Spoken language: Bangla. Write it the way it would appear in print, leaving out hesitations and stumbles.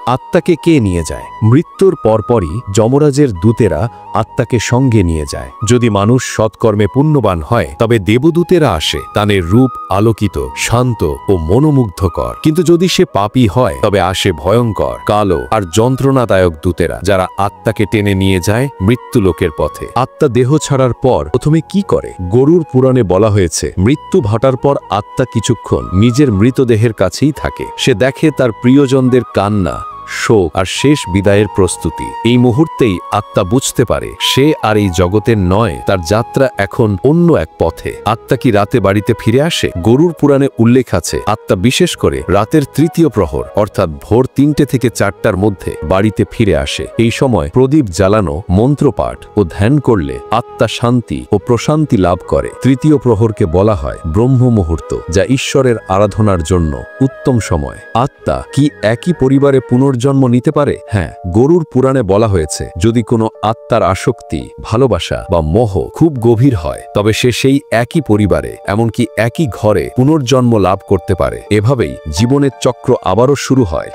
আত্মাকে কে নিয়ে যায়? মৃত্যুর পরপরই যমরাজের দূতেরা আত্মাকে সঙ্গে নিয়ে যায়। যদি মানুষ সৎকর্মে পুণ্যবান হয় তবে দেবদূতেরা আসে, তাদের রূপ আলোকিত, শান্ত ও মনোমুগ্ধকর। কিন্তু যদি সে পাপী হয় তবে আসে ভয়ঙ্কর, কালো আর যন্ত্রণাদায়ক দূতেরা, যারা আত্মাকে টেনে নিয়ে যায় মৃত্যুলোকের পথে। আত্মা দেহ ছাড়ার পর প্রথমে কি করে? গরুর পুরাণে বলা হয়েছে, মৃত্যু ঘটার পর আত্মা কিছুক্ষণ নিজের মৃতদেহের কাছেই থাকে। সে দেখে তার প্রিয়জনদের কান্না, শোক আর শেষ বিদায়ের প্রস্তুতি। এই মুহূর্তেই আত্মা বুঝতে পারে সে আর এই জগতের নয়, তার যাত্রা এখন অন্য এক পথে। আত্মা কি রাতে বাড়িতে ফিরে আসে? গরুর পুরাণে উল্লেখ আছে, আত্মা বিশেষ করে রাতের তৃতীয় প্রহর অর্থাৎ ভোর ৩টে থেকে ৪টার মধ্যে বাড়িতে ফিরে আসে। এই সময় প্রদীপ জ্বালানো, মন্ত্রপাঠ ও ধ্যান করলে আত্মা শান্তি ও প্রশান্তি লাভ করে। তৃতীয় প্রহরকে বলা হয় ব্রহ্ম মুহূর্ত, যা ঈশ্বরের আরাধনার জন্য উত্তম সময়। আত্মা কি একই পরিবারে পুনর্জন্ম নিতে পারে? হ্যাঁ, গরুর পুরাণে বলা হয়েছে, যদি কোনো আত্মার আসক্তি, ভালোবাসা বা মোহ খুব গভীর হয় তবে সে সেই একই পরিবারে, এমনকি একই ঘরে পুনর্জন্ম লাভ করতে পারে। এভাবেই জীবনের চক্র আবারও শুরু হয়।